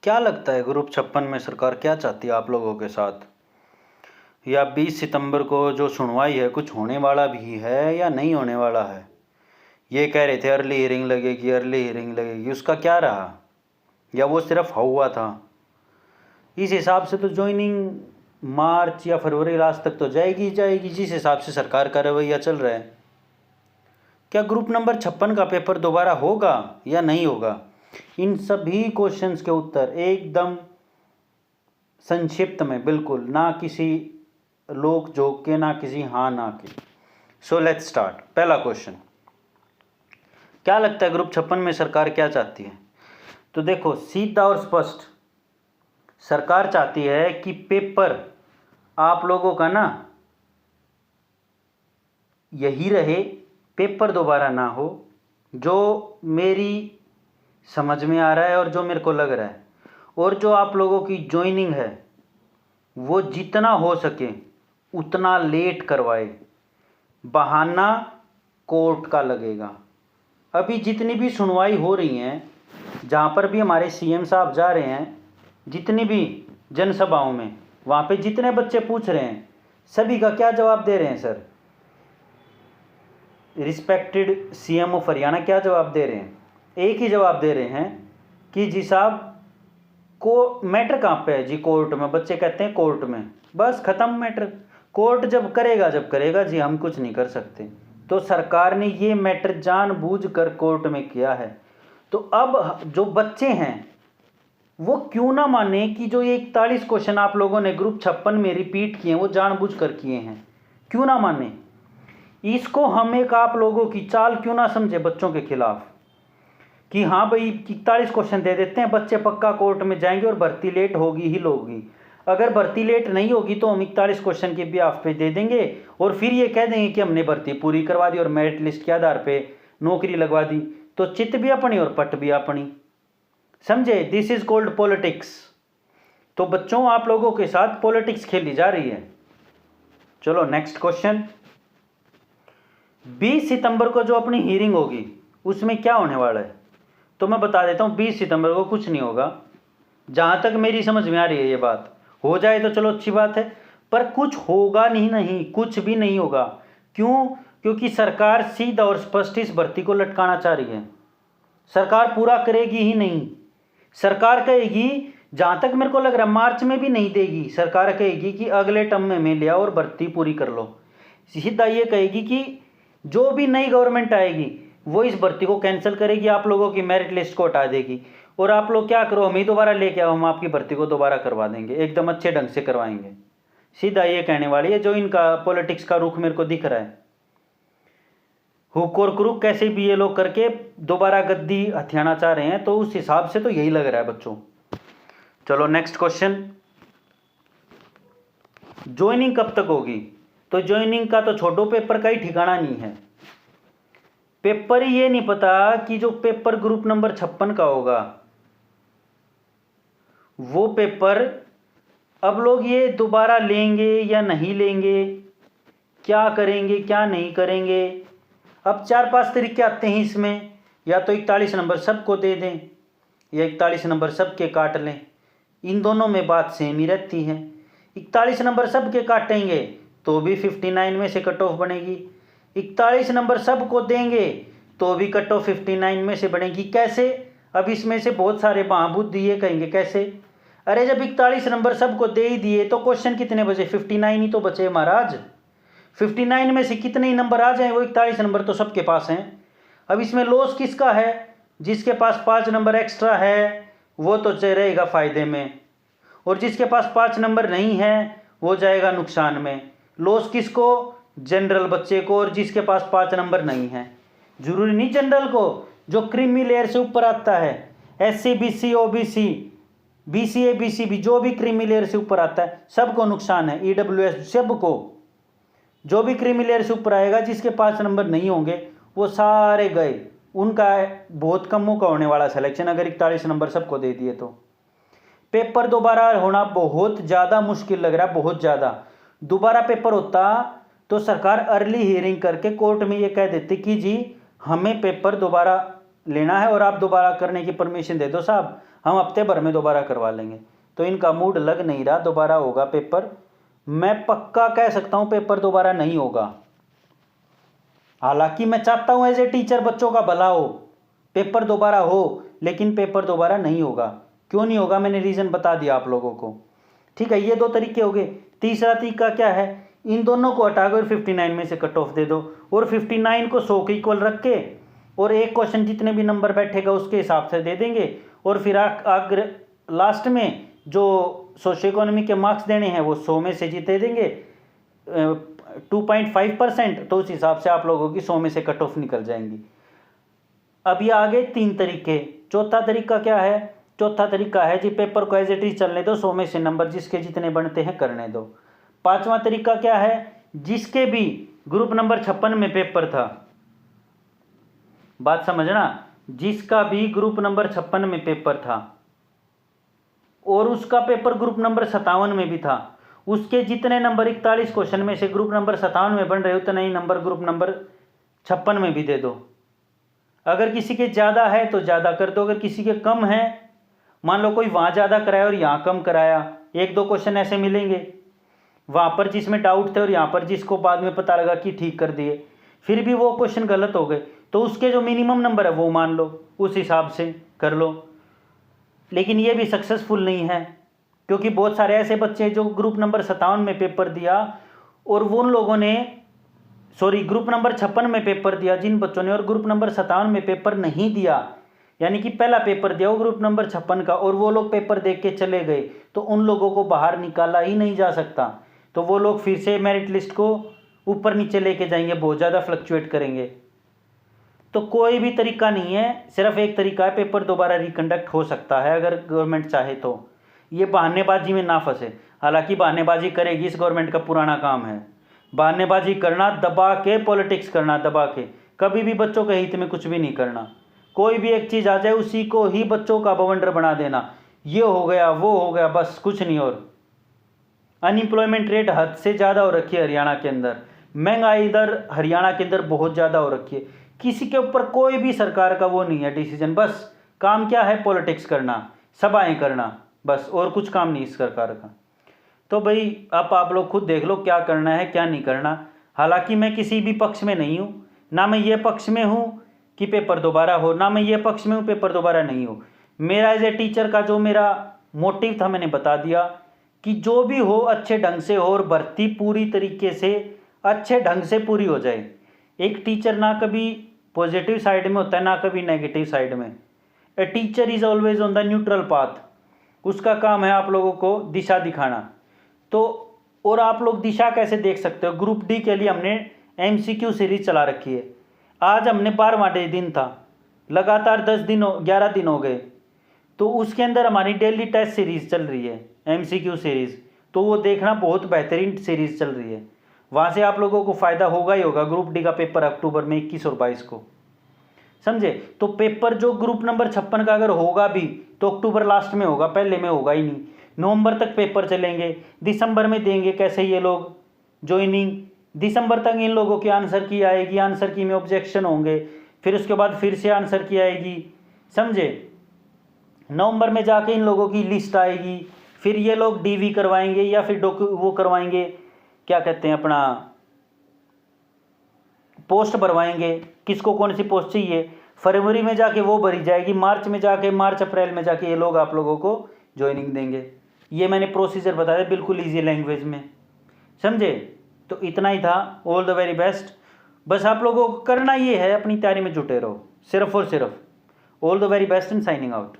क्या लगता है ग्रुप 56 में सरकार क्या चाहती है आप लोगों के साथ? या 20 सितंबर को जो सुनवाई है कुछ होने वाला भी है या नहीं होने वाला है? ये कह रहे थे अर्ली हियरिंग लगेगी, अर्ली हियरिंग लगेगी, उसका क्या रहा? या वो सिर्फ हुआ था? इस हिसाब से तो ज्वाइनिंग मार्च या फरवरी लास्ट तक तो जाएगी ही जाएगी, जिस हिसाब से सरकार का रवैया चल रहा है। क्या ग्रुप नंबर 56 का पेपर दोबारा होगा या नहीं होगा? इन सभी क्वेश्चंस के उत्तर एकदम संक्षिप्त में, बिल्कुल ना किसी लोक जोक के, ना किसी हाँ ना के। So let's start. पहला क्वेश्चन, क्या लगता है ग्रुप 56 में सरकार क्या चाहती है? तो देखो, सीधा और स्पष्ट सरकार चाहती है कि पेपर आप लोगों का ना यही रहे, पेपर दोबारा ना हो, जो मेरी समझ में आ रहा है और जो मेरे को लग रहा है। और जो आप लोगों की ज्वाइनिंग है वो जितना हो सके उतना लेट करवाए। बहाना कोर्ट का लगेगा। अभी जितनी भी सुनवाई हो रही हैं, जहाँ पर भी हमारे सीएम साहब जा रहे हैं, जितनी भी जनसभाओं में, वहाँ पे जितने बच्चे पूछ रहे हैं, सभी का क्या जवाब दे रहे हैं sir? Respected CM of Haryana क्या जवाब दे रहे हैं? एक ही जवाब दे रहे हैं कि जी साहब, को मैटर कहाँ पे है जी? कोर्ट में। बच्चे कहते हैं कोर्ट में, बस ख़त्म मैटर। कोर्ट जब करेगा जी, हम कुछ नहीं कर सकते। तो सरकार ने ये मैटर जानबूझकर कोर्ट में किया है। तो अब जो बच्चे हैं वो क्यों ना माने कि जो ये 41 क्वेश्चन आप लोगों ने ग्रुप 56 में रिपीट किए हैं वो जानबूझकर किए हैं, क्यों ना माने? इसको हम एक आप लोगों की चाल क्यों ना समझे बच्चों के खिलाफ, कि हाँ भाई 41 क्वेश्चन दे देते हैं, बच्चे पक्का कोर्ट में जाएंगे और भर्ती लेट होगी ही होगी। अगर भर्ती लेट नहीं होगी तो हम 41 क्वेश्चन के भी आप पे दे देंगे और फिर ये कह देंगे कि हमने भर्ती पूरी करवा दी और मेरिट लिस्ट के आधार पे नौकरी लगवा दी। तो चित भी अपनी और पट भी अपनी, समझे? This is called politics. तो बच्चों, आप लोगों के साथ पॉलिटिक्स खेली जा रही है। चलो नेक्स्ट क्वेश्चन। 20 सितंबर को जो अपनी हियरिंग होगी उसमें क्या होने वाला है? तो मैं बता देता हूँ, 20 सितंबर को कुछ नहीं होगा। जहाँ तक मेरी समझ में आ रही है ये बात, हो जाए तो चलो अच्छी बात है, पर कुछ होगा नहीं, कुछ भी नहीं होगा। क्यों? क्योंकि सरकार सीधा और स्पष्ट इस भर्ती को लटकाना चाह रही है। सरकार पूरा करेगी ही नहीं। सरकार कहेगी, जहाँ तक मेरे को लग रहा है मार्च में भी नहीं देगी, सरकार कहेगी कि अगले टर्म में मैं लिया और भर्ती पूरी कर लो। सीधा ये कहेगी कि जो भी नई गवर्नमेंट आएगी वो इस भर्ती को कैंसिल करेगी, आप लोगों की मेरिट लिस्ट को हटा देगी और आप लोग क्या करो, हम ही दोबारा लेके आओ, हम आपकी भर्ती को दोबारा करवा देंगे, एकदम अच्छे ढंग से करवाएंगे। सीधा ये कहने वाली है। जो इनका पॉलिटिक्स का रुख मेरे को दिख रहा है, हुक और क्रुक कैसे भी ये लोग करके दोबारा गद्दी हथियाना चाह रहे हैं, तो उस हिसाब से तो यही लग रहा है बच्चों। चलो नेक्स्ट क्वेश्चन, ज्वाइनिंग कब तक होगी? तो ज्वाइनिंग का तो छोड़ो, पेपर का ही ठिकाना नहीं है। पेपर ही ये नहीं पता कि जो पेपर ग्रुप नंबर 56 का होगा वो पेपर अब लोग ये दोबारा लेंगे या नहीं लेंगे, क्या करेंगे क्या नहीं करेंगे। अब 4-5 तरीके आते हैं इसमें, या तो 41 नंबर सबको दे दें या 41 नंबर सबके काट लें। इन दोनों में बात सेम ही रहती है। 41 नंबर सबके काटेंगे तो भी 59 में से कट ऑफ बनेगी, 41 नंबर सबको देंगे तो भी कट ऑफ 59 में से बनेगी। कैसे? अब इसमें से बहुत सारे महाबुद्धि ये कहेंगे कैसे, अरे जब 41 नंबर सबको दे ही दिए तो क्वेश्चन कितने बचे? 59 ही तो बचे महाराज। 59 में से कितने ही नंबर आ जाए, वो 41 नंबर तो सबके पास हैं। अब इसमें लॉस किसका है? जिसके पास 5 नंबर एक्स्ट्रा है वो तो रहेगा फायदे में, और जिसके पास 5 नंबर नहीं है वो जाएगा नुकसान में। लॉस किसको? जनरल बच्चे को, और जिसके पास 5 नंबर नहीं है। जरूरी नहीं जनरल को, जो क्रीमी लेयर से ऊपर आता है, SC BC OBC BCA BCB, जो भी क्रीमी लेयर से ऊपर आता है सबको नुकसान है। EWS सबको, जो भी क्रीमी लेयर से ऊपर आएगा जिसके 5 नंबर नहीं होंगे वो सारे गए। उनका बहुत कम मौका होने वाला सिलेक्शन, अगर 41 नंबर सबको दे दिए तो। पेपर दोबारा होना बहुत ज़्यादा मुश्किल लग रहा है, बहुत ज़्यादा। दोबारा पेपर होता तो सरकार अर्ली हियरिंग करके कोर्ट में ये कह देती कि जी हमें पेपर दोबारा लेना है और आप दोबारा करने की परमिशन दे दो साहब, हम हफ्ते भर में दोबारा करवा लेंगे। तो इनका मूड लग नहीं रहा, दोबारा होगा पेपर। मैं पक्का कह सकता हूँ पेपर दोबारा नहीं होगा। हालांकि मैं चाहता हूँ एज ए टीचर बच्चों का भला हो, पेपर दोबारा हो, लेकिन पेपर दोबारा नहीं होगा। क्यों नहीं होगा मैंने रीज़न बता दिया आप लोगों को। ठीक है, ये 2 तरीके हो गए। तीसरा तरीका क्या है, इन दोनों को हटाकर 59 में से कट ऑफ दे दो और 59 को 100 के इक्वल रख के और एक क्वेश्चन जितने भी नंबर बैठेगा उसके हिसाब से दे देंगे और फिर अगर लास्ट में जो सोशियो इकोनॉमी के मार्क्स देने हैं वो 100 में से जीते देंगे 2.5%, तो उस हिसाब से आप लोगों की 100 में से कट ऑफ निकल जाएंगी। अब ये आगे 3 तरीके। चौथा तरीका क्या है, चौथा तरीका है जी पेपर को एज इट इज चलने दो, 100 में से नंबर जिसके जितने बनते हैं करने दो। पांचवा तरीका क्या है, जिसके भी ग्रुप नंबर 56 में पेपर था, बात समझना, जिसका भी ग्रुप नंबर 56 में पेपर था और उसका पेपर ग्रुप नंबर 57 में भी था, उसके जितने नंबर 41 क्वेश्चन में से ग्रुप नंबर 57 में बन रहे उतने ही नंबर ग्रुप नंबर 56 में भी दे दो। अगर किसी के ज़्यादा है तो ज़्यादा कर दो, अगर किसी के कम है, मान लो कोई वहाँ ज़्यादा कराया और यहाँ कम कराया, 1-2 क्वेश्चन ऐसे मिलेंगे वहाँ पर जिसमें डाउट थे और यहाँ पर जिसको बाद में पता लगा कि ठीक कर दिए, फिर भी वो क्वेश्चन गलत हो गए, तो उसके जो मिनिमम नंबर है वो मान लो, उस हिसाब से कर लो। लेकिन ये भी सक्सेसफुल नहीं है, क्योंकि बहुत सारे ऐसे बच्चे जो ग्रुप नंबर 57 में पेपर दिया और वो उन लोगों ने ग्रुप नंबर 56 में पेपर दिया जिन बच्चों ने, और ग्रुप नंबर 57 में पेपर नहीं दिया, यानी कि पहला पेपर दिया वो ग्रुप नंबर 56 का और वो लोग पेपर देख के चले गए, तो उन लोगों को बाहर निकाला ही नहीं जा सकता। तो वो लोग फिर से मेरिट लिस्ट को ऊपर नीचे लेके जाएंगे, बहुत ज़्यादा फ्लक्चुएट करेंगे। तो कोई भी तरीका नहीं है, सिर्फ एक तरीका है, पेपर दोबारा रिकंडक्ट हो सकता है अगर गवर्नमेंट चाहे तो। ये बहानेबाजी में ना फंसे, हालांकि बहानेबाजी करेगी, इस गवर्नमेंट का पुराना काम है बहानेबाजी करना, दबा के पॉलिटिक्स करना, दबा के, कभी भी बच्चों के हित में कुछ भी नहीं करना। कोई भी एक चीज़ आ जाए उसी को ही बच्चों का बवंडर बना देना, ये हो गया वो हो गया, बस कुछ नहीं। और अनएम्प्लॉयमेंट रेट हद से ज़्यादा हो रखी है हरियाणा के अंदर, महंगाई इधर हरियाणा के अंदर बहुत ज़्यादा हो रखी है, किसी के ऊपर कोई भी सरकार का वो नहीं है डिसीजन, बस काम क्या है, पॉलिटिक्स करना, सभाएं करना, बस, और कुछ काम नहीं इस सरकार का। तो भाई अब आप लोग खुद देख लो क्या करना है क्या नहीं करना। हालांकि मैं किसी भी पक्ष में नहीं हूँ, ना मैं ये पक्ष में हूँ कि पेपर दोबारा हो, ना मैं ये पक्ष में हूँ पेपर दोबारा नहीं हो। मेरा एज ए टीचर का जो मेरा मोटिव था मैंने बता दिया कि जो भी हो अच्छे ढंग से हो और भर्ती पूरी तरीके से अच्छे ढंग से पूरी हो जाए। एक टीचर ना कभी पॉजिटिव साइड में होता है ना कभी नेगेटिव साइड में। A teacher is always on the neutral path, उसका काम है आप लोगों को दिशा दिखाना। तो और आप लोग दिशा कैसे देख सकते हो, ग्रुप डी के लिए हमने MCQ सीरीज चला रखी है। आज हमने 12वां दिन था, लगातार 11 दिन हो गए, तो उसके अंदर हमारी डेली टेस्ट सीरीज़ चल रही है MCQ सीरीज़, तो वो देखना, बहुत बेहतरीन सीरीज़ चल रही है, वहाँ से आप लोगों को फ़ायदा होगा ही होगा। ग्रुप डी का पेपर अक्टूबर में 21 और 22 को, समझे। तो पेपर जो ग्रुप नंबर 56 का अगर होगा भी तो अक्टूबर लास्ट में होगा, पहले में होगा ही नहीं। नवंबर तक पेपर चलेंगे, दिसंबर में देंगे कैसे ये लोग ज्वाइनिंग, दिसंबर तक इन लोगों की आंसर की आएगी, आंसर की में ऑब्जेक्शन होंगे, फिर उसके बाद फिर से आंसर की आएगी, समझे। नवंबर में जाके इन लोगों की लिस्ट आएगी, फिर ये लोग DV करवाएंगे या फिर वो करवाएंगे, क्या कहते हैं अपना पोस्ट भरवाएंगे, किसको कौन सी पोस्ट चाहिए, फरवरी में जाके वो भरी जाएगी, मार्च अप्रैल में जाके ये लोग आप लोगों को ज्वाइनिंग देंगे। ये मैंने प्रोसीजर बताया बिल्कुल इजी लैंग्वेज में, समझे। तो इतना ही था, ऑल द वेरी बेस्ट। बस आप लोगों को करना ये है, अपनी तैयारी में जुटे रहो सिर्फ और सिर्फ। All the very best and signing out.